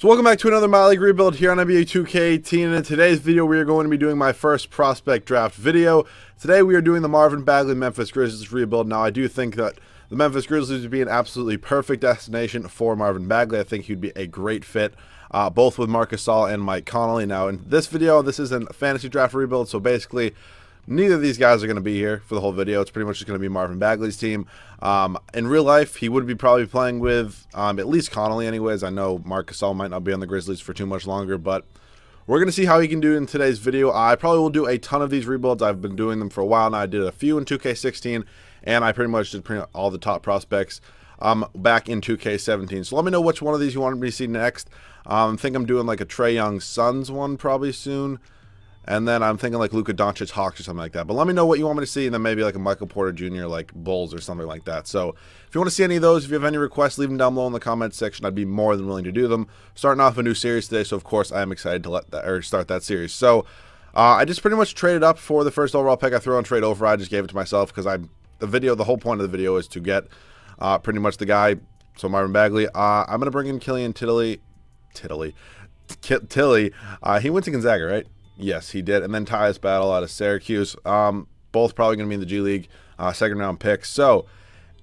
So welcome back to another My League rebuild here on NBA 2K18, and in today's video we are going to be doing my first prospect draft video. Today we are doing the Marvin Bagley Memphis Grizzlies rebuild. Now I do think that the Memphis Grizzlies would be an absolutely perfect destination for Marvin Bagley. I think he'd be a great fit, both with Marc Gasol and Mike Conley. Now in this video, this is a fantasy draft rebuild, so basically neither of these guys are going to be here for the whole video. It's pretty much just going to be Marvin Bagley's team. In real life, he would be probably playing with at least Conley anyways. I know Marc Gasol might not be on the Grizzlies for too much longer, but we're going to see how he can do in today's video. I probably will do a ton of these rebuilds. I've been doing them for a while now. I did a few in 2K16, and I pretty much did all the top prospects back in 2K17. So let me know which one of these you want me to see next. I think I'm doing like a Trae Young Suns one probably soon. And then I'm thinking like Luka Doncic Hawks or something like that. But let me know what you want me to see, and then maybe like a Michael Porter Jr. like Bulls or something like that. So if you want to see any of those, if you have any requests, leave them down below in the comments section. I'd be more than willing to do them. Starting off a new series today, so of course I am excited to start that series. So I just pretty much traded up for the first overall pick. I threw on trade over. I just gave it to myself because the whole point of the video is to get pretty much the guy. So Marvin Bagley. I'm gonna bring in Killian Tilly. He went to Gonzaga, right? Yes, he did. And then Tyus Battle out of Syracuse. Both probably going to be in the G League, second round picks. So,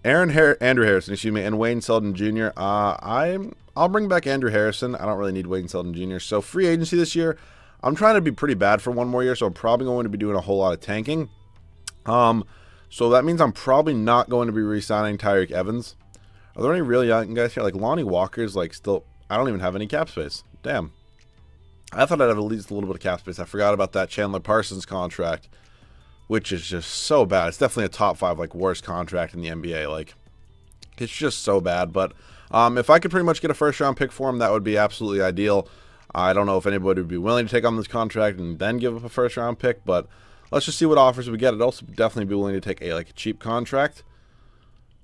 Andrew Harrison, excuse me, and Wayne Selden Jr. I'll bring back Andrew Harrison. I don't really need Wayne Selden Jr. So, free agency this year, I'm trying to be pretty bad for one more year, so I'm probably going to be doing a whole lot of tanking. So that means I'm probably not going to be re-signing Tyreke Evans. Are there any really young guys here? Like Lonnie Walker's like still, I don't even have any cap space. Damn. I thought I'd have at least a little bit of cap space. I forgot about that Chandler Parsons contract, which is just so bad. It's definitely a top 5 like worst contract in the NBA. Like, it's just so bad. But if I could pretty much get a first round pick for him, that would be absolutely ideal. I don't know if anybody would be willing to take on this contract and then give up a first round pick, but let's just see what offers we get. I'd also definitely be willing to take a cheap contract.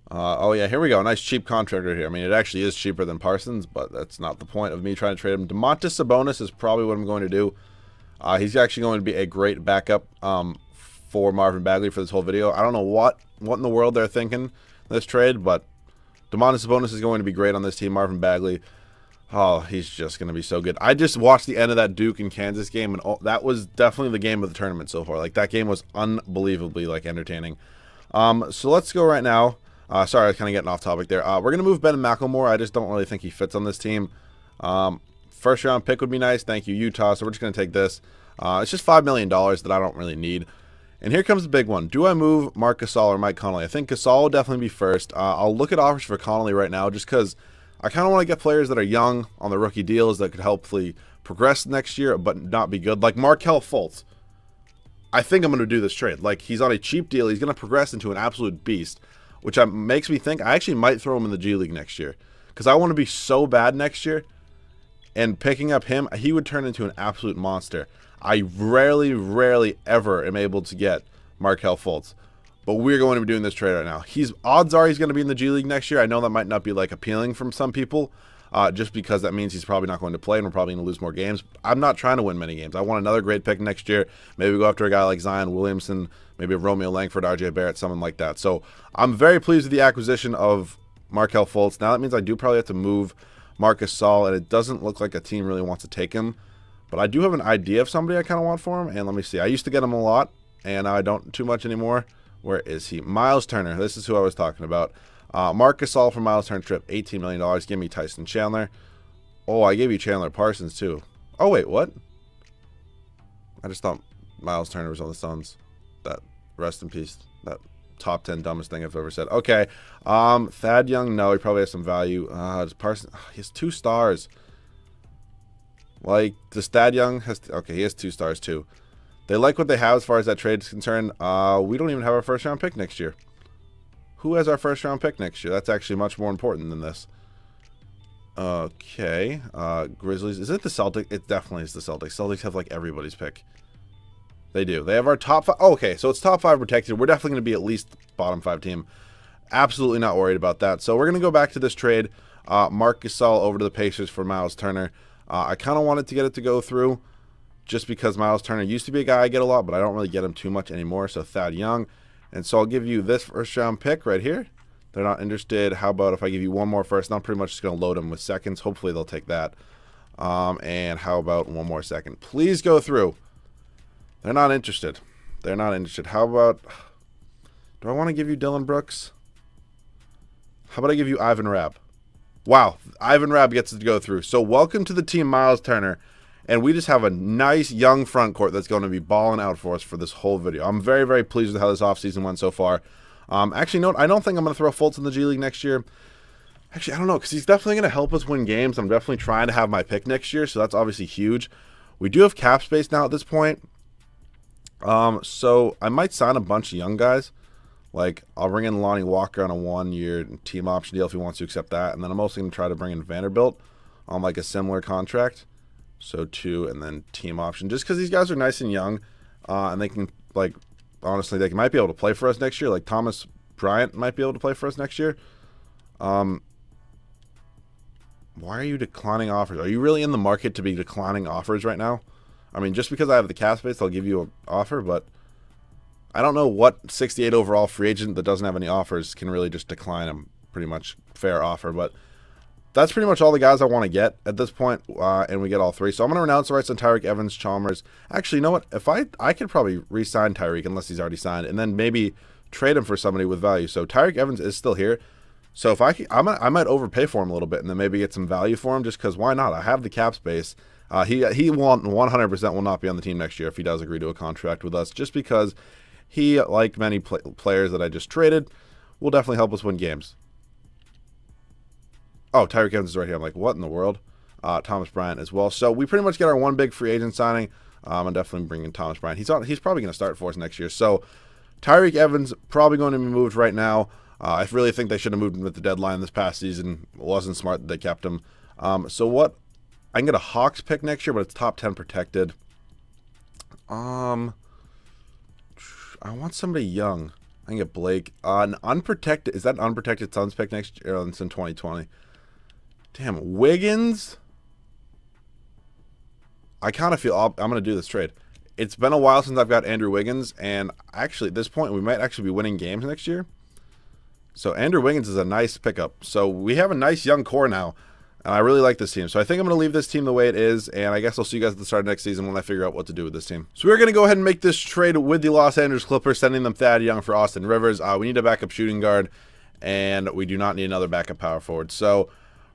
Oh yeah, here we go. Nice cheap contract right here. I mean, it actually is cheaper than Parsons, but that's not the point of me trying to trade him. Domantas Sabonis is probably what I'm going to do. He's actually going to be a great backup for Marvin Bagley for this whole video. I don't know what in the world they're thinking in this trade, but Domantas Sabonis is going to be great on this team. Marvin Bagley, oh, he's just going to be so good. I just watched the end of that Duke and Kansas game, and that was definitely the game of the tournament so far. Like, that game was unbelievably entertaining. So let's go right now. Sorry, I was kind of getting off topic there. We're going to move Ben McLemore. I just don't really think he fits on this team. First round pick would be nice. Thank you, Utah. So we're just going to take this. It's just $5 million that I don't really need. And here comes the big one. Do I move Marc Gasol or Mike Conley? I think Gasol will definitely be first. I'll look at offers for Conley right now just because I kind of want to get players that are young on the rookie deals that could hopefully progress next year but not be good. Like Markelle Fultz. I think I'm going to do this trade. Like, he's on a cheap deal. He's going to progress into an absolute beast, which makes me think I actually might throw him in the G League next year because I want to be so bad next year. And picking up him, he would turn into an absolute monster. I rarely ever am able to get Markelle Fultz, but we're going to be doing this trade right now. Odds are he's going to be in the G League next year. I know that might not be appealing from some people, just because that means he's probably not going to play and we're probably going to lose more games. I'm not trying to win many games. I want another great pick next year. Maybe we go after a guy like Zion Williamson, maybe a Romeo Langford, RJ Barrett, someone like that. So I'm very pleased with the acquisition of Markelle Fultz. Now that means I do probably have to move Marc Gasol, and it doesn't look like a team really wants to take him. But I do have an idea of somebody I kind of want for him, and let me see. I used to get him a lot, and now I don't too much anymore. Where is he? Miles Turner. This is who I was talking about. Marc Gasol for Miles Turner trip, $18 million. Give me Tyson Chandler. Oh, I gave you Chandler Parsons too. Oh, wait, what? I just thought Miles Turner was on the Suns. That, rest in peace. That top 10 dumbest thing I've ever said. Okay. Thad Young, no, he probably has some value. Parsons, he has 2 stars. Like, does Thad Young has, okay, he has 2 stars too. They like what they have as far as that trade is concerned. We don't even have our first round pick next year. Who has our first round pick next year? That's actually much more important than this. Okay. Grizzlies. Is it the Celtics? It definitely is the Celtics. Celtics have everybody's pick. They do. They have our top 5. Oh, okay, so it's top 5 protected. We're definitely going to be at least bottom 5 team. Absolutely not worried about that. So we're going to go back to this trade. Marc Gasol over to the Pacers for Miles Turner. I kind of wanted to get it to go through just because Miles Turner used to be a guy I get a lot, but I don't really get him too much anymore. So Thad Young. And so I'll give you this first round pick right here. They're not interested. How about if I give you one more first? And I'm pretty much just going to load them with seconds. Hopefully they'll take that. And how about one more second? Please go through. They're not interested. They're not interested. How about... Do I want to give you Dylan Brooks? How about I give you Ivan Rabb? Wow, Ivan Rabb gets to go through. So welcome to the team, Miles Turner. And we just have a nice young front court that's going to be balling out for us for this whole video. I'm very, very pleased with how this offseason went so far. Actually, no, I don't think I'm going to throw Fultz in the G League next year. Actually, I don't know, because he's definitely going to help us win games. I'm definitely trying to have my pick next year, so that's obviously huge. We do have cap space now at this point. So I might sign a bunch of young guys. Like, I'll bring in Lonnie Walker on a 1-year team option deal if he wants to accept that. And then I'm also going to try to bring in Vanderbilt on, like, a similar contract. So 2 and then team option. Just because these guys are nice and young. And they can, like, honestly, they might be able to play for us next year. Like, Thomas Bryant might be able to play for us next year. Why are you declining offers? Are you really in the market to be declining offers right now? I mean, just because I have the cap space, I'll give you an offer, but I don't know what 68 overall free agent that doesn't have any offers can really just decline a pretty much fair offer. But that's pretty much all the guys I want to get at this point, and we get all 3. So I'm going to renounce the rights on Tyreek Evans, Chalmers. Actually, you know what? If I could probably re-sign Tyreek unless he's already signed, and then maybe trade him for somebody with value. So Tyreek Evans is still here. So if I might overpay for him a little bit and then maybe get some value for him, just because why not? I have the cap space. He won't 100% will not be on the team next year if he does agree to a contract with us, just because he, like many players that I just traded, will definitely help us win games. Oh, Tyreek Evans is right here. I'm like, what in the world? Thomas Bryant as well. So we pretty much get our one big free agent signing. I'm definitely bringing Thomas Bryant. He's probably going to start for us next year. So Tyreek Evans probably going to be moved right now. I really think they should have moved him at the deadline this past season. It wasn't smart that they kept him. So what? I can get a Hawks pick next year, but it's top 10 protected. I want somebody young. I can get Blake. An unprotected. Is that an unprotected Suns pick next year? It's in 2020. Damn, Wiggins. I kind of feel I'm going to do this trade. It's been a while since I've got Andrew Wiggins, and actually at this point we might actually be winning games next year. So Andrew Wiggins is a nice pickup. So we have a nice young core now, and I really like this team. So I think I'm going to leave this team the way it is, and I guess I'll see you guys at the start of next season when I figure out what to do with this team. So we're going to go ahead and make this trade with the Los Angeles Clippers, sending them Thad Young for Austin Rivers. We need a backup shooting guard, and we do not need another backup power forward. So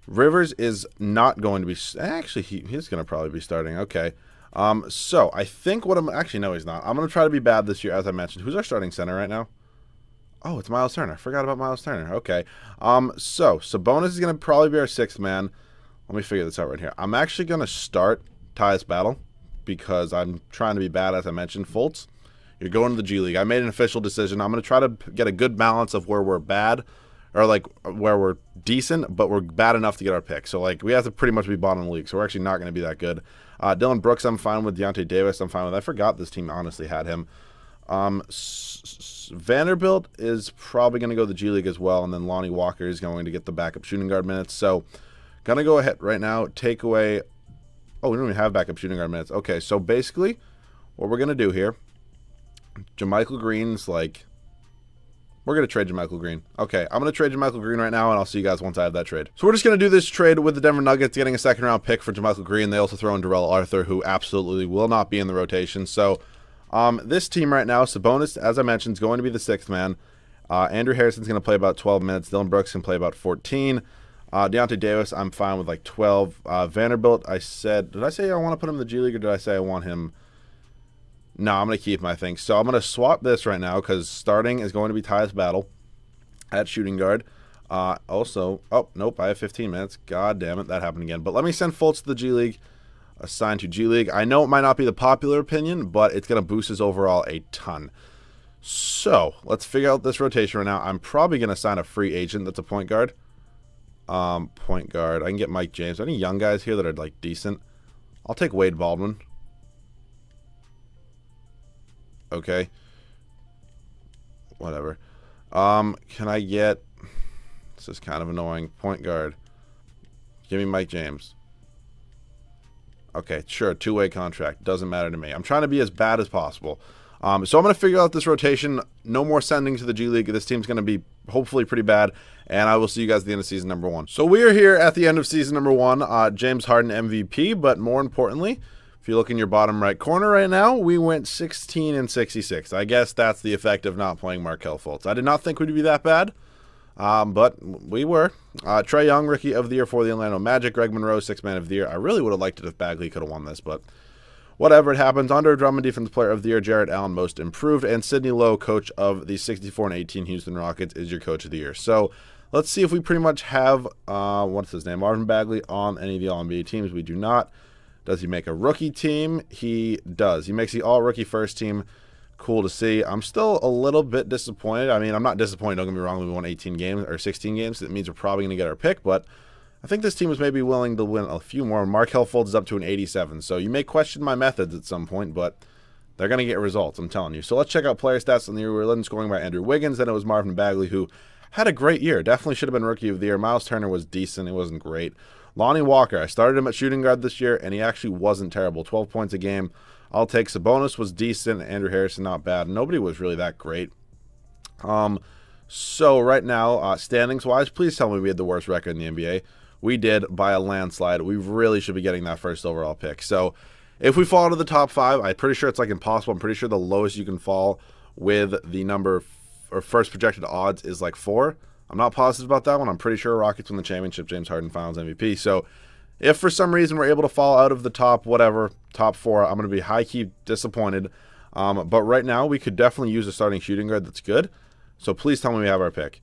Rivers is not going to be... Actually, he's going to probably be starting. Okay. So I think what I'm... Actually, no, he's not. I'm going to try to be bad this year, as I mentioned. Who's our starting center right now? Oh, it's Miles Turner. I forgot about Miles Turner. Okay. So Sabonis is going to probably be our 6th man. Let me figure this out right here. I'm actually going to start Tyus Battle because I'm trying to be bad, as I mentioned. Fultz, you're going to the G League. I made an official decision. I'm going to try to get a good balance of where we're bad, or like where we're decent, but we're bad enough to get our pick. So like we have to pretty much be bottom of the league. So we're actually not going to be that good. Dylan Brooks, I'm fine with. Deontay Davis, I'm fine with. I forgot this team honestly had him. Vanderbilt is probably going to go to the G League as well, and then Lonnie Walker is going to get the backup shooting guard minutes. So, gonna go ahead right now, take away... Oh, we don't even have backup shooting guard minutes. Okay, so basically, what we're going to do here, JaMychal Green's like... We're going to trade JaMychal Green. Okay, I'm going to trade JaMychal Green right now, and I'll see you guys once I have that trade. So we're just going to do this trade with the Denver Nuggets, getting a 2nd-round pick for JaMychal Green. They also throw in Darrell Arthur, who absolutely will not be in the rotation. So... this team right now, Sabonis, as I mentioned, is going to be the 6th man. Andrew Harrison's going to play about 12 minutes. Dylan Brooks can play about 14. Deontay Davis, I'm fine with like 12. Vanderbilt, did I say I want to put him in the G League, or did I say I want him? No, I'm going to keep him, I think. So I'm going to swap this right now because starting is going to be Tyus Battle at shooting guard. Also, oh, nope, I have 15 minutes. God damn it, that happened again. But let me send Fultz to the G League. Assigned to G League. I know it might not be the popular opinion, but it's going to boost his overall a ton. So, let's figure out this rotation right now. I'm probably going to sign a free agent that's a point guard. Point guard. I can get Mike James. Any young guys here that are, like, decent? I'll take Wade Baldwin. Okay. Whatever. Can I get... This is kind of annoying. Point guard. Give me Mike James. Okay, sure, 2-way contract. Doesn't matter to me. I'm trying to be as bad as possible. So I'm going to figure out this rotation. No more sending to the G League. This team's going to be hopefully pretty bad. And I will see you guys at the end of season number 1. So we are here at the end of season number 1. James Harden MVP. But more importantly, if you look in your bottom right corner right now, we went 16-66. I guess that's the effect of not playing Markelle Fultz. I did not think we'd be that bad. But we were. Trae Young, Rookie of the Year for the Orlando Magic. Greg Monroe, Sixth Man of the Year. I really would have liked it if Bagley could have won this, but whatever, it happens. Andre Drummond, Defensive Player of the Year. Jarrett Allen, Most Improved. And Sidney Lowe, Coach of the 64-18 Houston Rockets, is your Coach of the Year. So let's see if we pretty much have, what's his name, Marvin Bagley on any of the All-NBA teams. We do not. Does he make a rookie team? He does. He makes the All-Rookie First Team. Cool to see. I'm still a little bit disappointed. I mean, I'm not disappointed. Don't get me wrong. We won 18 games or 16 games. It means we're probably going to get our pick, but I think this team is maybe willing to win a few more. Markelle Fultz is up to an 87. So you may question my methods at some point, but they're going to get results, I'm telling you. So let's check out player stats in the year. We were leading scoring by Andrew Wiggins. Then it was Marvin Bagley, who had a great year. Definitely should have been Rookie of the Year. Miles Turner was decent. It wasn't great. Lonnie Walker, I started him at shooting guard this year, and he actually wasn't terrible. 12 points a game. I'll take. Sabonis was decent. Andrew Harrison, not bad. Nobody was really that great. So right now, standings-wise, please tell me we had the worst record in the NBA. We did by a landslide. We really should be getting that first overall pick. So if we fall to the top 5, I'm pretty sure it's like impossible. I'm pretty sure the lowest you can fall with the number or first projected odds is like 4. I'm not positive about that one. I'm pretty sure Rockets win the championship, James Harden Finals MVP. So if for some reason we're able to fall out of the top, whatever, top 4, I'm going to be high-key disappointed. But right now, we could definitely use a starting shooting guard that's good. So please tell me we have our pick.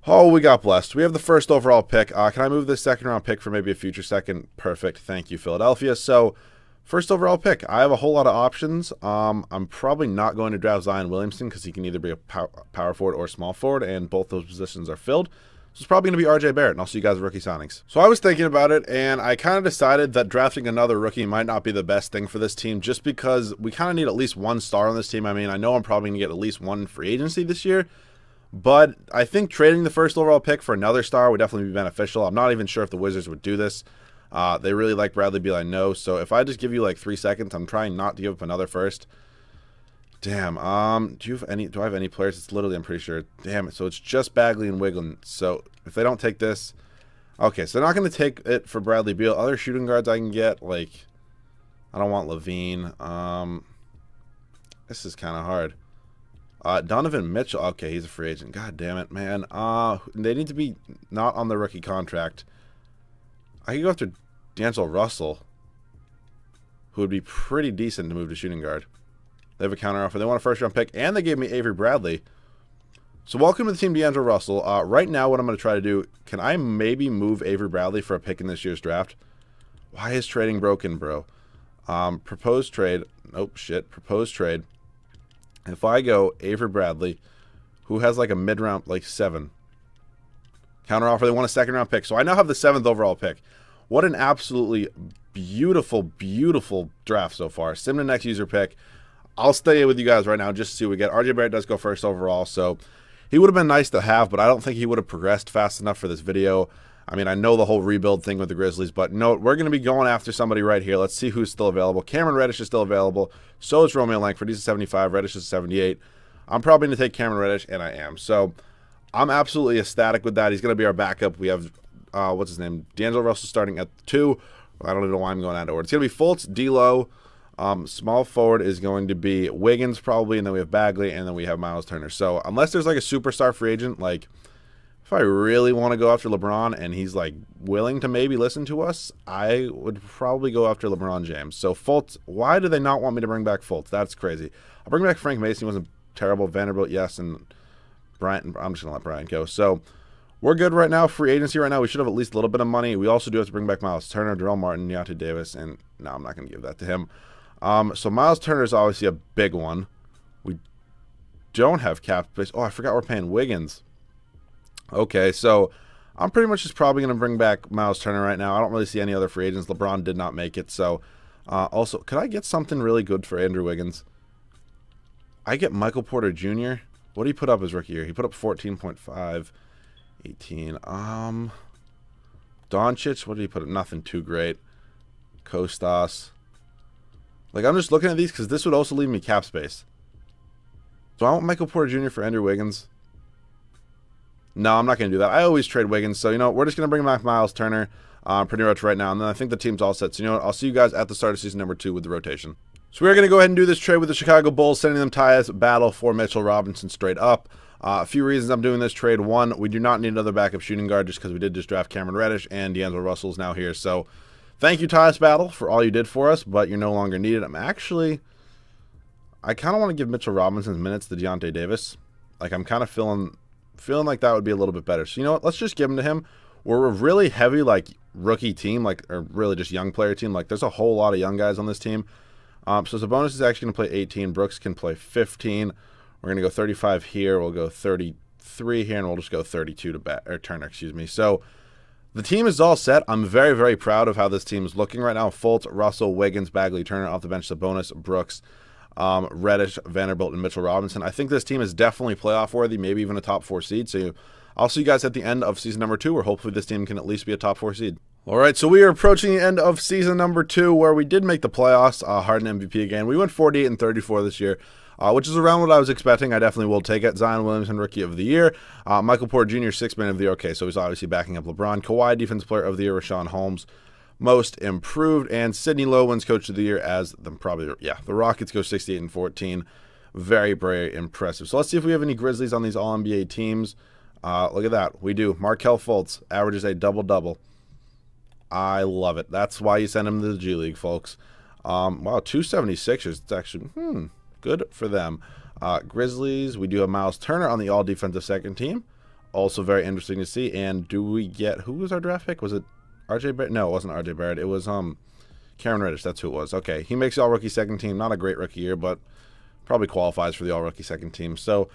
Oh, we got blessed. We have the first overall pick. Can I move this second-round pick for maybe a future second? Perfect. Thank you, Philadelphia. So first overall pick. I have a whole lot of options. I'm probably not going to draft Zion Williamson because he can either be a power forward or small forward, and both those positions are filled. So it's probably going to be RJ Barrett, and I'll see you guys at rookie signings. So I was thinking about it, and I kind of decided that drafting another rookie might not be the best thing for this team just because we kind of need at least one star on this team. I mean, I know I'm probably going to get at least one free agency this year, but I think trading the first overall pick for another star would definitely be beneficial. I'm not even sure if the Wizards would do this. They really like Bradley Beal, I know. So if I just give you like 3 seconds, I'm trying not to give up another first. Damn. Do I have any players? It's literally, I'm pretty sure. Damn it. So it's just Bagley and Wiggins. So if they don't take this, okay. So they're not going to take it for Bradley Beal. Other shooting guards I can get, like, I don't want Levine. This is kind of hard. Donovan Mitchell. Okay, he's a free agent. God damn it, man. They need to be not on the rookie contract. I could go after D'Angelo Russell, who would be pretty decent to move to shooting guard. They have a counteroffer. They want a first-round pick, and they gave me Avery Bradley. So welcome to the team, D'Angelo Russell. Right now, what I'm going to try to do, can I maybe move Avery Bradley for a pick in this year's draft? Why is trading broken, bro? Proposed trade. Nope, shit. Proposed trade. If I go Avery Bradley, who has like a mid-round, like 7. Counteroffer, they want a second-round pick. So I now have the 7th overall pick. What an absolutely beautiful, beautiful draft so far. Sim to next user pick. I'll stay with you guys right now just to see what we get. RJ Barrett does go first overall, so he would have been nice to have, but I don't think he would have progressed fast enough for this video. I mean, I know the whole rebuild thing with the Grizzlies, but no, we're going to be going after somebody right here. Let's see who's still available. Cameron Reddish is still available. So is Romeo Langford. He's a 75. Reddish is a 78. I'm probably going to take Cameron Reddish, and I am. So I'm absolutely ecstatic with that. He's going to be our backup. We have, what's his name? D'Angelo Russell starting at 2. I don't even know why I'm going out of order. It's going to be Fultz, D'Lo. Small forward is going to be Wiggins probably, and then we have Bagley, and then we have Miles Turner. So unless there's like a superstar free agent, like if I really want to go after LeBron and he's like willing to maybe listen to us, I would probably go after LeBron James. So Fultz, why do they not want me to bring back Fultz? That's crazy. I'll bring back Frank Mason. He wasn't terrible. Vanderbilt, yes, and Bryant. I'm just gonna let Bryant go. So we're good right now. Free agency right now. We should have at least a little bit of money. We also do have to bring back Miles Turner, Darrell Martin, Deontay Davis, and no, I'm not gonna give that to him. So Miles Turner is obviously a big one. We don't have cap space. Oh, I forgot we're paying Wiggins. Okay, so I'm pretty much just probably going to bring back Miles Turner right now. I don't really see any other free agents. LeBron did not make it. So also, could I get something really good for Andrew Wiggins? I get Michael Porter Jr. What did he put up his rookie year? He put up 14.5, 18. Doncic, what did he put up? Nothing too great. Kostas. Like, I'm just looking at these because this would also leave me cap space. Do I want Michael Porter Jr. for Andrew Wiggins? No, I'm not going to do that. I always trade Wiggins. So, you know, we're just going to bring back Miles Turner pretty much right now. And then I think the team's all set. So, you know what? I'll see you guys at the start of season number 2 with the rotation. So we're going to go ahead and do this trade with the Chicago Bulls, sending them Tyus Battle for Mitchell Robinson straight up. A few reasons I'm doing this trade. One, we do not need another backup shooting guard just because we did just draft Cameron Reddish and D'Angelo Russell's now here. So thank you, Tyus Battle, for all you did for us, but you're no longer needed. I kind of want to give Mitchell Robinson's minutes to Deontay Davis. Like, I'm kind of feeling like that would be a little bit better. So, you know what? Let's just give him to him. We're a really heavy, like, rookie team, or really just young player team. Like, there's a whole lot of young guys on this team. So Sabonis is actually going to play 18. Brooks can play 15. We're going to go 35 here. We'll go 33 here, and we'll just go 32 to Turner, excuse me. So the team is all set. I'm very, very proud of how this team is looking right now. Fultz, Russell, Wiggins, Bagley, Turner off the bench, Sabonis, Brooks, Reddish, Vanderbilt, and Mitchell Robinson. I think this team is definitely playoff worthy, maybe even a top 4 seed. So I'll see you guys at the end of season number 2, where hopefully this team can at least be a top 4 seed. All right, so we are approaching the end of season number 2, where we did make the playoffs. Harden MVP again. We went 48 and 34 this year, which is around what I was expecting. I definitely will take it. Zion Williamson, Rookie of the Year. Michael Porter Jr., 6th Man of the Year. Okay, so he's obviously backing up LeBron. Kawhi, Defensive Player of the Year. Rashawn Holmes, Most Improved. And Sidney Lowe wins Coach of the Year as the Rockets go 68 and 14. Very, very impressive. So let's see if we have any Grizzlies on these All-NBA teams. Look at that. We do. Markelle Fultz averages a double-double. I love it. That's why you send him to the G League, folks. Wow, 276ers. It's actually good for them. Grizzlies, we do have Miles Turner on the all-defensive second team. Also very interesting to see. And do we get, who was our draft pick? Was it RJ Barrett? No, it wasn't RJ Barrett. It was Cameron Reddish. That's who it was. Okay, he makes the all-rookie second team. Not a great rookie year, but probably qualifies for the all-rookie second team. So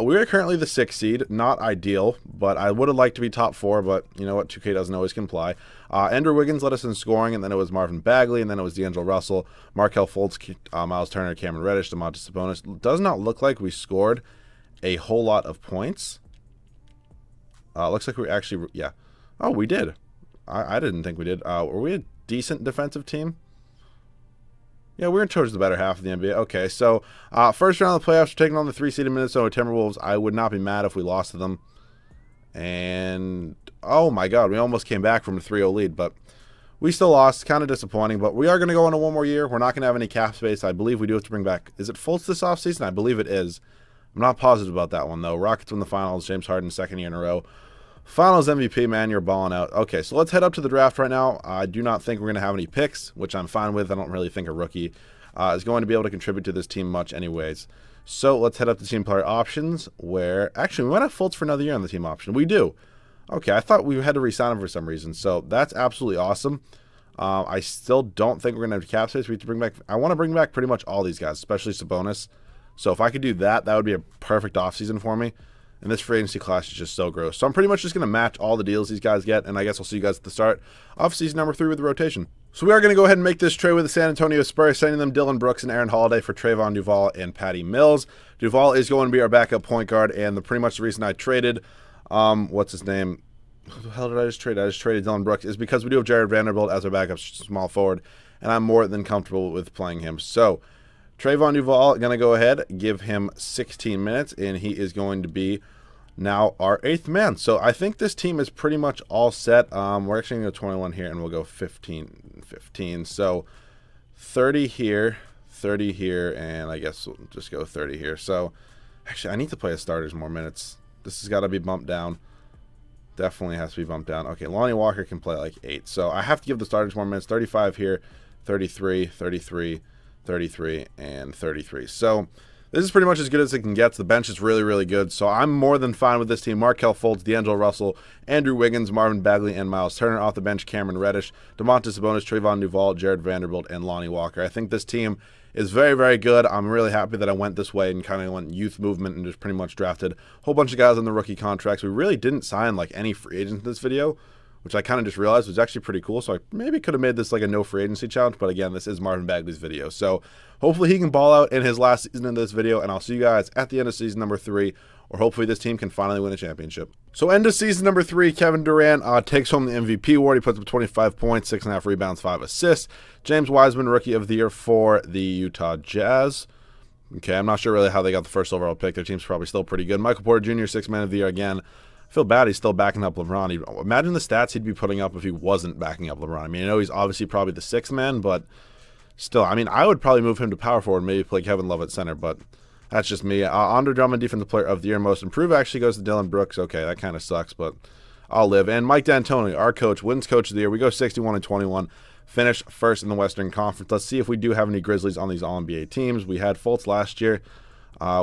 we are currently the 6th seed. Not ideal, but I would have liked to be top 4, but you know what? 2K doesn't always comply. Andrew Wiggins led us in scoring, and then it was Marvin Bagley, and then it was D'Angelo Russell, Markelle Fultz, Miles Turner, Cameron Reddish, Domantas Sabonis. Does not look like we scored a whole lot of points. Looks like we actually, yeah. Oh, we did. I didn't think we did. Were we a decent defensive team? Yeah, we're towards the better half of the NBA. Okay, so first round of the playoffs, we're taking on the 3-seeded Minnesota Timberwolves. I would not be mad if we lost to them. And, oh my God, we almost came back from a 3-0 lead, but we still lost. Kind of disappointing, but we are going to go into one more year. We're not going to have any cap space. I believe we do have to bring back, is it Fultz this offseason? I believe it is. I'm not positive about that one, though. Rockets win the finals. James Harden, 2nd year in a row. Finals MVP, man, you're balling out. Okay, so let's head up to the draft right now. I do not think we're going to have any picks, which I'm fine with. I don't really think a rookie is going to be able to contribute to this team much anyways. So let's head up to team player options, where actually we might have Fultz for another year on the team option. We do. Okay, I thought we had to re-sign him for some reason, so that's absolutely awesome. I still don't think we're going to have cap space. We have to bring back, I want to bring back pretty much all these guys, especially Sabonis. So if I could do that, that would be a perfect offseason for me. And this free agency class is just so gross. So I'm pretty much just going to match all the deals these guys get. And I guess I'll see you guys at the start of season number 3 with the rotation. So we are going to go ahead and make this trade with the San Antonio Spurs, sending them Dylan Brooks and Aaron Holiday for Trayvon Duval and Patty Mills. Duval is going to be our backup point guard. And pretty much the reason I traded, what's his name? Who the hell did I just trade? I just traded Dylan Brooks is because we do have Jared Vanderbilt as our backup small forward. And I'm more than comfortable with playing him. So Trayvon Duval, going to go ahead, give him 16 minutes. And he is going to be now our 8th man. So I think this team is pretty much all set. We're actually going to go 21 here, and we'll go 15. So 30 here, 30 here, and I guess we'll just go 30 here. So actually, I need to play as starters more minutes. This has got to be bumped down. Definitely has to be bumped down. Okay, Lonnie Walker can play like 8. So I have to give the starters more minutes. 35 here, 33, 33, 33, and 33. So this is pretty much as good as it can get. The bench is really, really good. So I'm more than fine with this team. Markelle Fultz, D'Angelo Russell, Andrew Wiggins, Marvin Bagley, and Miles Turner. Off the bench, Cameron Reddish, Domantas Sabonis, Trayvon Duval, Jared Vanderbilt, and Lonnie Walker. I think this team is very, very good. I'm really happy that I went this way and kind of went youth movement and just pretty much drafted a whole bunch of guys on the rookie contracts. We really didn't sign like any free agents in this video, which I kind of just realized was actually pretty cool. So I maybe could have made this like a no free agency challenge. But again, this is Marvin Bagley's video. So hopefully he can ball out in his last season in this video. And I'll see you guys at the end of season number 3, or hopefully this team can finally win a championship. So end of season number 3, Kevin Durant takes home the MVP award. He puts up 25 points, 6.5 rebounds, 5 assists. James Wiseman, Rookie of the Year for the Utah Jazz. Okay, I'm not sure really how they got the first overall pick. Their team's probably still pretty good. Michael Porter Jr., 6th Man of the Year again. I feel bad he's still backing up LeBron. Imagine the stats he'd be putting up if he wasn't backing up LeBron. I mean, I know he's obviously probably the 6th man, but still, I mean, I would probably move him to power forward, maybe play Kevin Love at center, but that's just me. Andre Drummond, Defensive Player of the Year. Most Improved actually goes to Dylan Brooks. Okay, that kind of sucks, but I'll live. And Mike D'Antoni, our coach, wins Coach of the Year. We go 61-21, finish first in the Western Conference. Let's see if we do have any Grizzlies on these All-NBA teams. We had Fultz last year.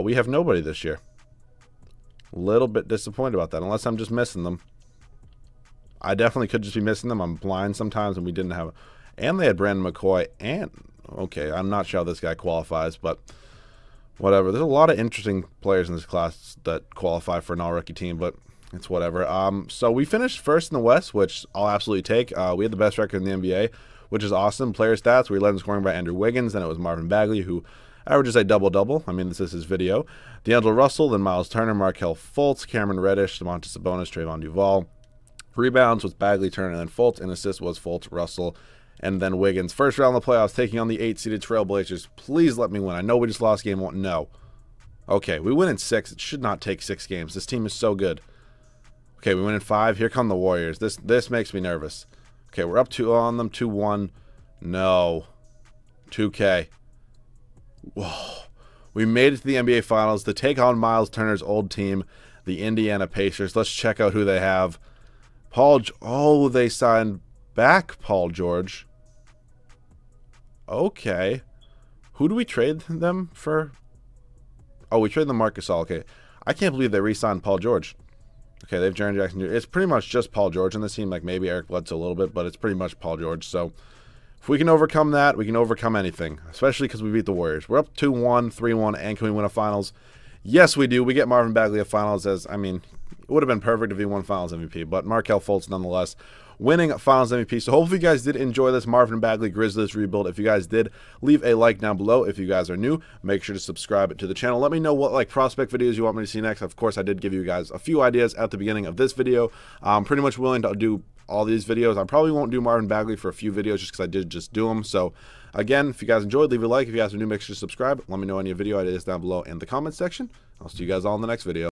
We have nobody this year. A little bit disappointed about that, unless I'm just missing them. I definitely could just be missing them. I'm blind sometimes, and we didn't have. And they had Brandon McCoy. And okay, I'm not sure how this guy qualifies, but whatever. There's a lot of interesting players in this class that qualify for an all-rookie team, but it's whatever. So we finished first in the West, which I'll absolutely take. We had the best record in the NBA, which is awesome. Player stats, we led in scoring by Andrew Wiggins, then it was Marvin Bagley, who averages a double-double. I mean, this is his video. D'Angelo Russell, then Miles Turner, Markelle Fultz, Cameron Reddish, Domantas Sabonis, Trayvon Duval. Rebounds was Bagley, Turner, and then Fultz. And assists was Fultz, Russell, and then Wiggins. First round of the playoffs, taking on the 8-seeded Trailblazers. Please let me win. I know we just lost game 1. No. Okay, we win in 6. It should not take 6 games. This team is so good. Okay, we win in 5. Here come the Warriors. This makes me nervous. Okay, we're up 2 on them, 2-1. No. 2K. Whoa. We made it to the NBA Finals to take on Miles Turner's old team, the Indiana Pacers. Let's check out who they have. Oh, they signed back Paul George. Okay. Who do we trade them for? Oh, we traded them Marc Gasol. Okay. I can't believe they re-signed Paul George. Okay, they have Jaren Jackson Jr. It's pretty much just Paul George in this team, like maybe Eric Bledsoe a little bit, but it's pretty much Paul George. So if we can overcome that, we can overcome anything, especially because we beat the Warriors. We're up 2-1, 3-1, and can we win a Finals? Yes, we do. We get Marvin Bagley a Finals as, I mean, it would have been perfect if he won Finals MVP, but Markelle Fultz nonetheless winning Finals MVP. So hopefully you guys did enjoy this Marvin Bagley Grizzlies rebuild. If you guys did, leave a like down below. If you guys are new, make sure to subscribe to the channel. Let me know what like prospect videos you want me to see next. Of course, I did give you guys a few ideas at the beginning of this video. I'm pretty much willing to do all these videos. I probably won't do Marvin Bagley for a few videos just because I did just do them. So again, if you guys enjoyed, leave a like. If you guys are new, make sure to subscribe. Let me know any video ideas down below in the comment section. I'll see you guys all in the next video.